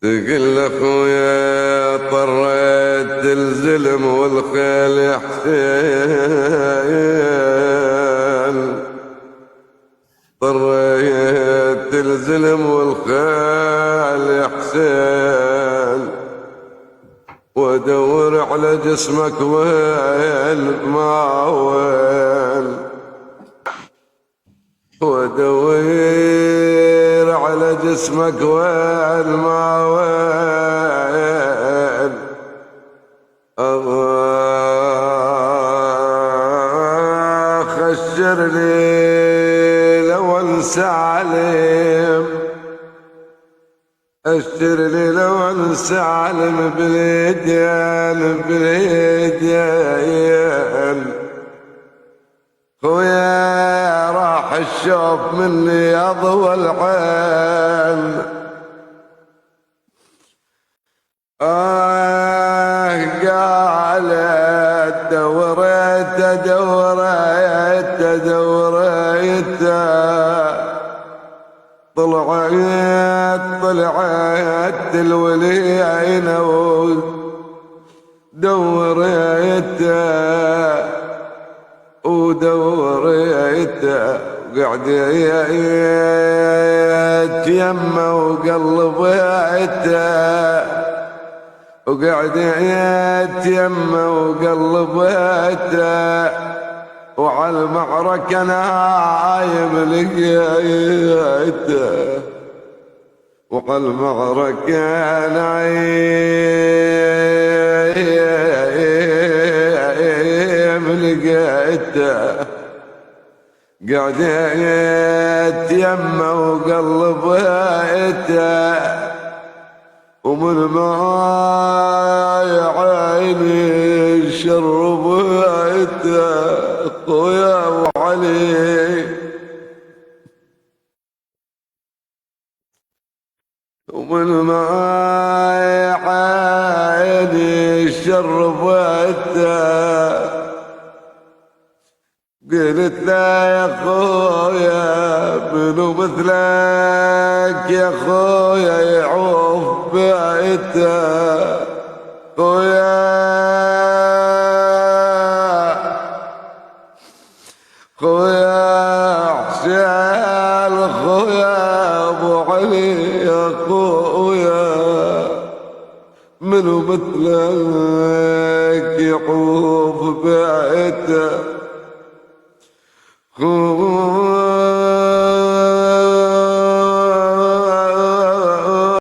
تقول اخويا طريت الزلم والخيل يا حسين، طريت الزلم والخيل يا حسين، وادور على جسمك وين ما وين، وادور على جسمك وين ما وين، خشر لي لو انسى علم، اشر لي لو انسى علم باليدين باليدين، خويا راح الشوف مني اضوى العين، قالت دوريت دوريت دوريت، طلعت الوليين ودوريت ودوريته، وقعدت يمه وقلبيته، وقعدت يمه وقلبيته، وعلى المعركة نايم لقيته، وعلى المعركة نايم لقيته، قعدت يمه وقلبيته، ومن ماي عيني شربيته، خويا وعلي، ومن ماي عيني شربيته، قلت له يا خويا منو مثلك يا خويا يعوف بيته، خويا حسين، خويا ابو علي يا خويا منو مثلك يعوف بيته،